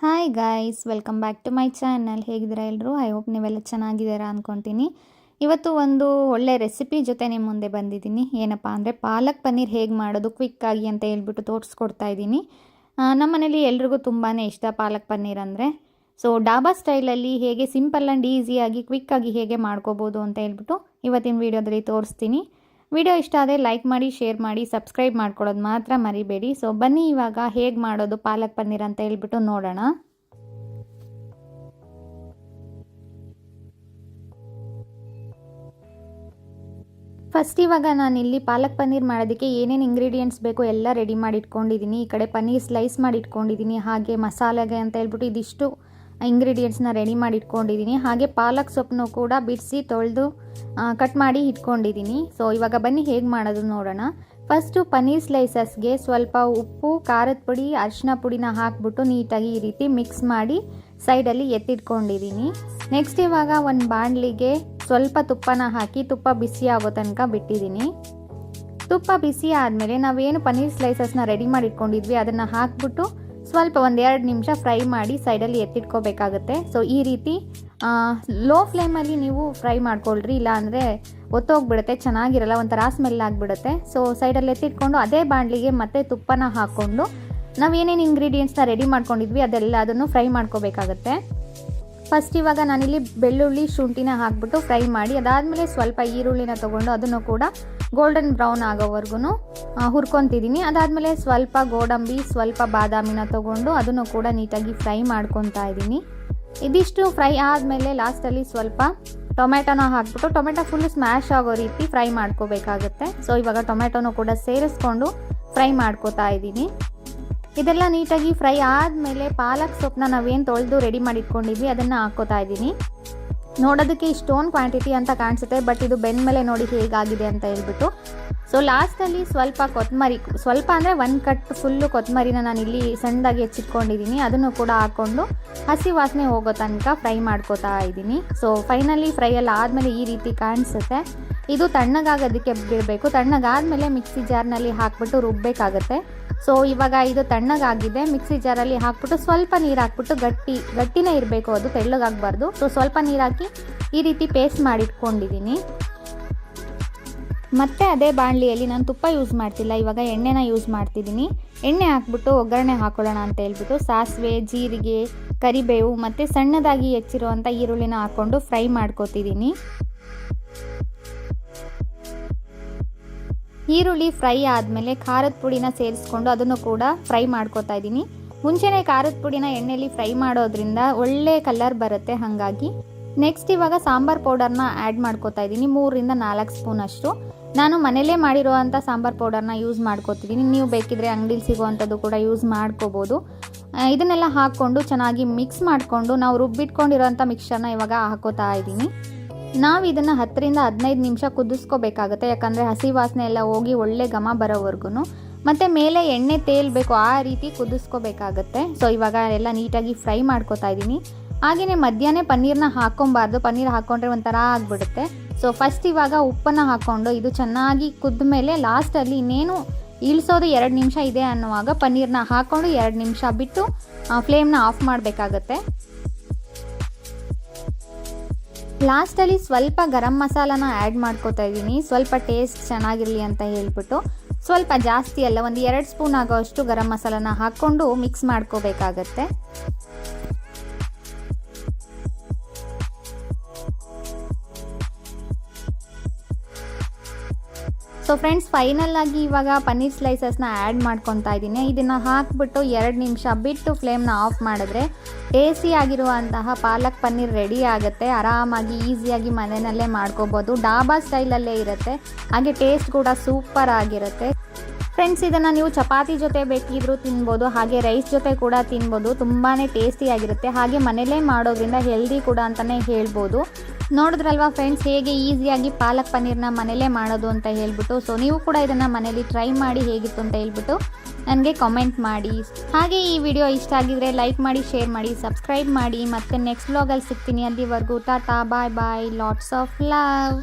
Hi guys, welcome back to my channel. ಹೇಗಿದ್ದೀರಾ ಎಲ್ಲರೂ? I hope ನೀವೆಲ್ಲ ಚೆನ್ನಾಗಿದ್ದೀರಾ ಅಂದ್ಕೊತೀನಿ. ಇವತ್ತು ಒಂದು ಒಳ್ಳೆ ರೆಸಿಪಿ ಜೊತೆ ನಿಮ್ಮ ಮುಂದೆ ಬಂದಿದ್ದೀನಿ. ಏನಪ್ಪ ಅಂದರೆ ಪಾಲಕ್ ಪನ್ನೀರ್ ಹೇಗೆ ಮಾಡೋದು ಕ್ವಿಕ್ಕಾಗಿ ಅಂತ ಹೇಳ್ಬಿಟ್ಟು ತೋರಿಸ್ಕೊಡ್ತಾ ಇದ್ದೀನಿ. ನಮ್ಮ ಮನೇಲಿ ಎಲ್ರಿಗೂ ತುಂಬಾ ಇಷ್ಟ ಪಾಲಕ್ ಪನ್ನೀರ್ ಅಂದರೆ. ಸೊ ಡಾಬಾ ಸ್ಟೈಲಲ್ಲಿ ಹೇಗೆ ಸಿಂಪಲ್ ಆ್ಯಂಡ್ ಈಸಿಯಾಗಿ ಕ್ವಿಕ್ಕಾಗಿ ಹೇಗೆ ಮಾಡ್ಕೋಬೋದು ಅಂತ ಹೇಳ್ಬಿಟ್ಟು ಇವತ್ತಿನ ವೀಡಿಯೋದಲ್ಲಿ ತೋರಿಸ್ತೀನಿ. ವಿಡಿಯೋ ಇಷ್ಟ ಆದರೆ ಲೈಕ್ ಮಾಡಿ, ಶೇರ್ ಮಾಡಿ, ಸಬ್ಸ್ಕ್ರೈಬ್ ಮಾಡ್ಕೊಳ್ಳೋದು ಮಾತ್ರ ಮರಿಬೇಡಿ. ಸೊ ಬನ್ನಿ ಇವಾಗ ಹೇಗೆ ಮಾಡೋದು ಪಾಲಕ್ ಪನ್ನೀರ್ ಅಂತ ಹೇಳ್ಬಿಟ್ಟು ನೋಡೋಣ. ಫಸ್ಟ್ ಇವಾಗ ನಾನಿಲ್ಲಿ ಪಾಲಕ್ ಪನ್ನೀರ್ ಮಾಡೋದಕ್ಕೆ ಏನೇನು ಇಂಗ್ರೀಡಿಯೆಂಟ್ಸ್ ಬೇಕು ಎಲ್ಲ ರೆಡಿ ಮಾಡಿ ಇಟ್ಕೊಂಡಿದ್ದೀನಿ. ಈ ಕಡೆ ಪನ್ನೀರ್ ಸ್ಲೈಸ್ ಮಾಡಿ ಇಟ್ಕೊಂಡಿದ್ದೀನಿ. ಹಾಗೆ ಮಸಾಲೆಗೆ ಅಂತ ಹೇಳ್ಬಿಟ್ಟು ಇದಿಷ್ಟು ಇಂಗ್ರೀಡಿಯೆಂಟ್ಸ್ನ ರೆಡಿ ಮಾಡಿ ಇಟ್ಕೊಂಡಿದ್ದೀನಿ. ಹಾಗೆ ಪಾಲಕ್ ಸೊಪ್ಪನ್ನು ಕೂಡ ಬಿಡಿಸಿ ತೊಳೆದು ಕಟ್ ಮಾಡಿ ಇಟ್ಕೊಂಡಿದ್ದೀನಿ. ಸೊ ಇವಾಗ ಬನ್ನಿ ಹೇಗೆ ಮಾಡೋದು ನೋಡೋಣ. ಫಸ್ಟು ಪನ್ನೀರ್ ಸ್ಲೈಸಸ್ಗೆ ಸ್ವಲ್ಪ ಉಪ್ಪು, ಖಾರದ ಪುಡಿ, ಅರಿಶಿನ ಪುಡಿನ ಹಾಕ್ಬಿಟ್ಟು ನೀಟಾಗಿ ಈ ರೀತಿ ಮಿಕ್ಸ್ ಮಾಡಿ ಸೈಡಲ್ಲಿ ಎತ್ತಿಟ್ಕೊಂಡಿದ್ದೀನಿ. ನೆಕ್ಸ್ಟ್ ಇವಾಗ ಒಂದು ಬಾಣಲಿಗೆ ಸ್ವಲ್ಪ ತುಪ್ಪನ ಹಾಕಿ ತುಪ್ಪ ಬಿಸಿ ಆಗೋ ತನಕ ಬಿಟ್ಟಿದ್ದೀನಿ. ತುಪ್ಪ ಬಿಸಿ ಆದಮೇಲೆ ನಾವೇನು ಪನ್ನೀರ್ ಸ್ಲೈಸಸ್ನ ರೆಡಿ ಮಾಡಿ ಇಟ್ಕೊಂಡಿದ್ವಿ ಅದನ್ನು ಹಾಕ್ಬಿಟ್ಟು ಸ್ವಲ್ಪ 1-2 ನಿಮಿಷ ಫ್ರೈ ಮಾಡಿ ಸೈಡಲ್ಲಿ ಎತ್ತಿಟ್ಕೋಬೇಕಾಗುತ್ತೆ. ಸೊ ಈ ರೀತಿ ಲೋ ಫ್ಲೇಮಲ್ಲಿ ನೀವು ಫ್ರೈ ಮಾಡ್ಕೊಳ್ರಿ, ಇಲ್ಲ ಅಂದರೆ ಒತ್ತೋಗ್ಬಿಡುತ್ತೆ, ಚೆನ್ನಾಗಿರಲ್ಲ, ಒಂಥರ ಸ್ಮೆಲ್ ಆಗಿಬಿಡುತ್ತೆ. ಸೊ ಸೈಡಲ್ಲಿ ಎತ್ತಿಟ್ಕೊಂಡು ಅದೇ ಬಾಣಲಿಗೆ ಮತ್ತೆ ತುಪ್ಪನ ಹಾಕ್ಕೊಂಡು ನಾವೇನೇನು ಇಂಗ್ರೀಡಿಯೆಂಟ್ಸ್ನ ರೆಡಿ ಮಾಡ್ಕೊಂಡಿದ್ವಿ ಅದೆಲ್ಲ ಅದನ್ನು ಫ್ರೈ ಮಾಡ್ಕೋಬೇಕಾಗತ್ತೆ. ಫಸ್ಟ್ ಇವಾಗ ನಾನಿಲ್ಲಿ ಬೆಳ್ಳುಳ್ಳಿ, ಶುಂಠಿನ ಹಾಕ್ಬಿಟ್ಟು ಫ್ರೈ ಮಾಡಿ ಅದಾದಮೇಲೆ ಸ್ವಲ್ಪ ಈರುಳ್ಳಿನ ತೊಗೊಂಡು ಅದನ್ನು ಕೂಡ ಗೋಲ್ಡನ್ ಬ್ರೌನ್ ಆಗೋವರೆಗೂ ಹುರ್ಕೊತಿದ್ದೀನಿ. ಅದಾದಮೇಲೆ ಸ್ವಲ್ಪ ಗೋಡಂಬಿ, ಸ್ವಲ್ಪ ಬಾದಾಮಿನ ತೊಗೊಂಡು ಅದನ್ನು ಕೂಡ ನೀಟಾಗಿ ಫ್ರೈ ಮಾಡ್ಕೊತಾ ಇದ್ದೀನಿ. ಇದಿಷ್ಟು ಫ್ರೈ ಆದಮೇಲೆ ಲಾಸ್ಟಲ್ಲಿ ಸ್ವಲ್ಪ ಟೊಮೆಟೊನ ಹಾಕ್ಬಿಟ್ಟು ಟೊಮೆಟೊ ಫುಲ್ಲು ಸ್ಮ್ಯಾಶ್ ಆಗೋ ರೀತಿ ಫ್ರೈ ಮಾಡ್ಕೋಬೇಕಾಗುತ್ತೆ. ಸೊ ಇವಾಗ ಟೊಮೆಟೊನೂ ಕೂಡ ಸೇರಿಸ್ಕೊಂಡು ಫ್ರೈ ಮಾಡ್ಕೋತಾ ಇದ್ದೀನಿ. ಇದೆಲ್ಲ ನೀಟಾಗಿ ಫ್ರೈ ಆದಮೇಲೆ ಪಾಲಕ್ ಸೊಪ್ಪನ್ನ ನಾವೇನು ತೊಳೆದು ರೆಡಿ ಮಾಡಿ ಇಟ್ಕೊಂಡಿದ್ವಿ ಅದನ್ನು ಹಾಕ್ಕೋತಾ ಇದ್ದೀನಿ. ನೋಡೋದಕ್ಕೆ ಇಷ್ಟೊಂದು ಕ್ವಾಂಟಿಟಿ ಅಂತ ಕಾಣಿಸುತ್ತೆ, ಬಟ್ ಇದು ಬೆಂದ ಮೇಲೆ ನೋಡಿ ಹೇಗಾಗಿದೆ ಅಂತ ಹೇಳ್ಬಿಟ್ಟು. ಸೊ ಲಾಸ್ಟಲ್ಲಿ ಸ್ವಲ್ಪ ಕೊತ್ತಂಬರಿ, ಸ್ವಲ್ಪ ಅಂದರೆ 1 ಕಟ್ ಫುಲ್ಲು ಕೊತ್ತಂಬರಿನ ನಾನಿಲ್ಲಿ ಸಣ್ಣದಾಗಿ ಹೆಚ್ಚಿಟ್ಕೊಂಡಿದ್ದೀನಿ. ಅದನ್ನು ಕೂಡ ಹಾಕ್ಕೊಂಡು ಹಸಿ ವಾಸನೆ ಹೋಗೋ ತನಕ ಫ್ರೈ ಮಾಡ್ಕೋತಾ ಇದ್ದೀನಿ. ಸೊ ಫೈನಲಿ ಫ್ರೈ ಎಲ್ಲ ಆದಮೇಲೆ ಈ ರೀತಿ ಕಾಣಿಸುತ್ತೆ. ಇದು ತಣ್ಣಗಾಗೋದಕ್ಕೆ ಬಿಡಬೇಕು. ತಣ್ಣಗಾದಮೇಲೆ ಮಿಕ್ಸಿ ಜಾರ್ನಲ್ಲಿ ಹಾಕ್ಬಿಟ್ಟು ರುಬ್ಬಬೇಕಾಗತ್ತೆ. ಸೊ ಇವಾಗ ಇದು ತಣ್ಣಗಾಗಿದೆ. ಮಿಕ್ಸಿ ಜಾರಲ್ಲಿ ಹಾಕ್ಬಿಟ್ಟು ಸ್ವಲ್ಪ ನೀರು ಹಾಕ್ಬಿಟ್ಟು ಗಟ್ಟಿನೇ ಇರಬೇಕು, ಅದು ತೆಳ್ಳಗಾಗಬಾರ್ದು. ಸೊ ಸ್ವಲ್ಪ ನೀರು ಹಾಕಿ ಈ ರೀತಿ ಪೇಸ್ಟ್ ಮಾಡಿಟ್ಕೊಂಡಿದ್ದೀನಿ. ಮತ್ತು ಅದೇ ಬಾಣಲಿಯಲ್ಲಿ ನಾನು ತುಪ್ಪ ಯೂಸ್ ಮಾಡ್ತಿಲ್ಲ, ಇವಾಗ ಎಣ್ಣೆನ ಯೂಸ್ ಮಾಡ್ತಿದ್ದೀನಿ. ಎಣ್ಣೆ ಹಾಕ್ಬಿಟ್ಟು ಒಗ್ಗರಣೆ ಹಾಕೊಳ್ಳೋಣ ಅಂತ ಹೇಳ್ಬಿಟ್ಟು ಸಾಸಿವೆ, ಜೀರಿಗೆ, ಕರಿಬೇವು ಮತ್ತು ಸಣ್ಣದಾಗಿ ಹೆಚ್ಚಿರುವಂಥ ಈರುಳ್ಳಿನ ಹಾಕ್ಕೊಂಡು ಫ್ರೈ ಮಾಡ್ಕೊತಿದ್ದೀನಿ. ಈರುಳ್ಳಿ ಫ್ರೈ ಆದಮೇಲೆ ಖಾರದ ಪುಡಿನ ಸೇರಿಸ್ಕೊಂಡು ಅದನ್ನು ಕೂಡ ಫ್ರೈ ಮಾಡ್ಕೋತಾ ಇದ್ದೀನಿ. ಮುಂಚೆನೇ ಖಾರದ ಪುಡಿನ ಎಣ್ಣೆಯಲ್ಲಿ ಫ್ರೈ ಮಾಡೋದ್ರಿಂದ ಒಳ್ಳೆ ಕಲರ್ ಬರುತ್ತೆ, ಹಾಗಾಗಿ. ನೆಕ್ಸ್ಟ್ ಇವಾಗ ಸಾಂಬಾರ್ ಪೌಡರ್ನ ಆ್ಯಡ್ ಮಾಡ್ಕೋತಾ ಇದ್ದೀನಿ. 3-4 ಸ್ಪೂನ್ ಅಷ್ಟು. ನಾನು ಮನೇಲೇ ಮಾಡಿರುವಂಥ ಸಾಂಬಾರ್ ಪೌಡರ್ನ ಯೂಸ್ ಮಾಡ್ಕೋತಿದ್ದೀನಿ. ನೀವು ಬೇಕಿದ್ರೆ ಅಂಗಡಿಲಿ ಸಿಗುವಂಥದ್ದು ಕೂಡ ಯೂಸ್ ಮಾಡ್ಕೋಬೋದು. ಇದನ್ನೆಲ್ಲ ಹಾಕ್ಕೊಂಡು ಚೆನ್ನಾಗಿ ಮಿಕ್ಸ್ ಮಾಡಿಕೊಂಡು ನಾವು ರುಬ್ಬಿಟ್ಕೊಂಡಿರೋಂಥ ಮಿಕ್ಸ್ಚರ್ನ ಇವಾಗ ಹಾಕೋತಾ ಇದ್ದೀನಿ. ನಾವು ಇದನ್ನು 10-15 ನಿಮಿಷ ಕುದಿಸ್ಕೋಬೇಕಾಗುತ್ತೆ, ಯಾಕಂದರೆ ಹಸಿ ವಾಸನೆ ಎಲ್ಲ ಹೋಗಿ ಒಳ್ಳೆ ಘಮ ಬರೋವರೆಗೂ. ಮತ್ತು ಮೇಲೆ ಎಣ್ಣೆ ತೇಲ್ಬೇಕು, ಆ ರೀತಿ ಕುದಿಸ್ಕೋಬೇಕಾಗತ್ತೆ. ಸೊ ಇವಾಗ ಎಲ್ಲ ನೀಟಾಗಿ ಫ್ರೈ ಮಾಡ್ಕೋತಾ ಇದ್ದೀನಿ. ಹಾಗೆಯೇ ಮಧ್ಯಾಹ್ನ ಪನ್ನೀರ್ನ ಹಾಕ್ಕೊಬಾರ್ದು, ಪನ್ನೀರ್ ಹಾಕ್ಕೊಂಡ್ರೆ ಒಂಥರ ಆಗಿಬಿಡುತ್ತೆ. ಸೊ ಫಸ್ಟ್ ಇವಾಗ ಉಪ್ಪನ್ನು ಹಾಕ್ಕೊಂಡು ಇದು ಚೆನ್ನಾಗಿ ಕುದ್ದ ಮೇಲೆ ಲಾಸ್ಟಲ್ಲಿ ಇನ್ನೇನು ಇಳಿಸೋದು 2 ನಿಮಿಷ ಇದೆ ಅನ್ನುವಾಗ ಪನ್ನೀರ್ನ ಹಾಕ್ಕೊಂಡು 2 ನಿಮಿಷ ಬಿಟ್ಟು ಫ್ಲೇಮ್ನ ಆಫ್ ಮಾಡಬೇಕಾಗತ್ತೆ. ಲಾಸ್ಟಲ್ಲಿ ಸ್ವಲ್ಪ ಗರಂ ಮಸಾಲಾನ ಆ್ಯಡ್ ಮಾಡ್ಕೋತಾ ಇದ್ದೀನಿ, ಸ್ವಲ್ಪ ಟೇಸ್ಟ್ ಚೆನ್ನಾಗಿರಲಿ ಅಂತ ಹೇಳ್ಬಿಟ್ಟು. ಸ್ವಲ್ಪ ಜಾಸ್ತಿ ಅಲ್ಲ, 1-2 ಸ್ಪೂನ್ ಆಗೋಷ್ಟು ಗರಂ ಮಸಾಲಾನ ಹಾಕ್ಕೊಂಡು ಮಿಕ್ಸ್ ಮಾಡ್ಕೋಬೇಕಾಗತ್ತೆ. ಸೊ ಫ್ರೆಂಡ್ಸ್, ಫೈನಲ್ ಆಗಿ ಇವಾಗ ಪನ್ನೀರ್ ಸ್ಲೈಸಸ್ನ ಆ್ಯಡ್ ಮಾಡ್ಕೊತಾ ಇದ್ದೀನಿ. ಇದನ್ನು ಹಾಕ್ಬಿಟ್ಟು 2 ನಿಮಿಷ ಬಿಟ್ಟು ಫ್ಲೇಮ್ನ ಆಫ್ ಮಾಡಿದ್ರೆ ಟೇಸ್ಟಿಯಾಗಿರುವಂತಹ ಪಾಲಕ್ ಪನ್ನೀರ್ ರೆಡಿ ಆಗುತ್ತೆ. ಆರಾಮಾಗಿ ಈಸಿಯಾಗಿ ಮನೆಯಲ್ಲೇ ಮಾಡ್ಕೋಬೋದು. ಡಾಬಾ ಸ್ಟೈಲಲ್ಲೇ ಇರುತ್ತೆ, ಹಾಗೆ ಟೇಸ್ಟ್ ಕೂಡ ಸೂಪರ್ ಆಗಿರುತ್ತೆ. ಫ್ರೆಂಡ್ಸ್, ಇದನ್ನು ನೀವು ಚಪಾತಿ ಜೊತೆ ಬೇಕಿದ್ರೂ ತಿನ್ಬೋದು, ಹಾಗೆ ರೈಸ್ ಜೊತೆ ಕೂಡ ತಿನ್ಬೋದು. ತುಂಬಾ ಟೇಸ್ಟಿಯಾಗಿರುತ್ತೆ. ಹಾಗೆ ಮನೆಯಲ್ಲೇ ಮಾಡೋದ್ರಿಂದ ಹೆಲ್ದಿ ಕೂಡ ಅಂತಲೇ ಹೇಳ್ಬೋದು. ನೋಡಿದ್ರಲ್ವಾ ಫ್ರೆಂಡ್ಸ್, ಹೇಗೆ ಈಸಿಯಾಗಿ ಪಾಲಕ್ ಪನ್ನೀರ್ನ ಮನೇಲೇ ಮಾಡೋದು ಅಂತ ಹೇಳ್ಬಿಟ್ಟು. ಸೊ ನೀವು ಕೂಡ ಇದನ್ನು ಮನೇಲಿ ಟ್ರೈ ಮಾಡಿ ಹೇಗಿತ್ತು ಅಂತ ಹೇಳ್ಬಿಟ್ಟು ನನಗೆ ಕಾಮೆಂಟ್ ಮಾಡಿ. ಹಾಗೆ ಈ ವಿಡಿಯೋ ಇಷ್ಟ ಆಗಿದ್ರೆ ಲೈಕ್ ಮಾಡಿ, ಶೇರ್ ಮಾಡಿ, ಸಬ್ಸ್ಕ್ರೈಬ್ ಮಾಡಿ. ಮತ್ತು ನೆಕ್ಸ್ಟ್ ವ್ಲಾಗಲ್ಲಿ ಸಿಗ್ತೀನಿ. ಅಲ್ಲಿವರೆಗೂ ಟಾಟಾ, ಬಾಯ್ ಬಾಯ್, ಲಾಟ್ಸ್ ಆಫ್ ಲವ್.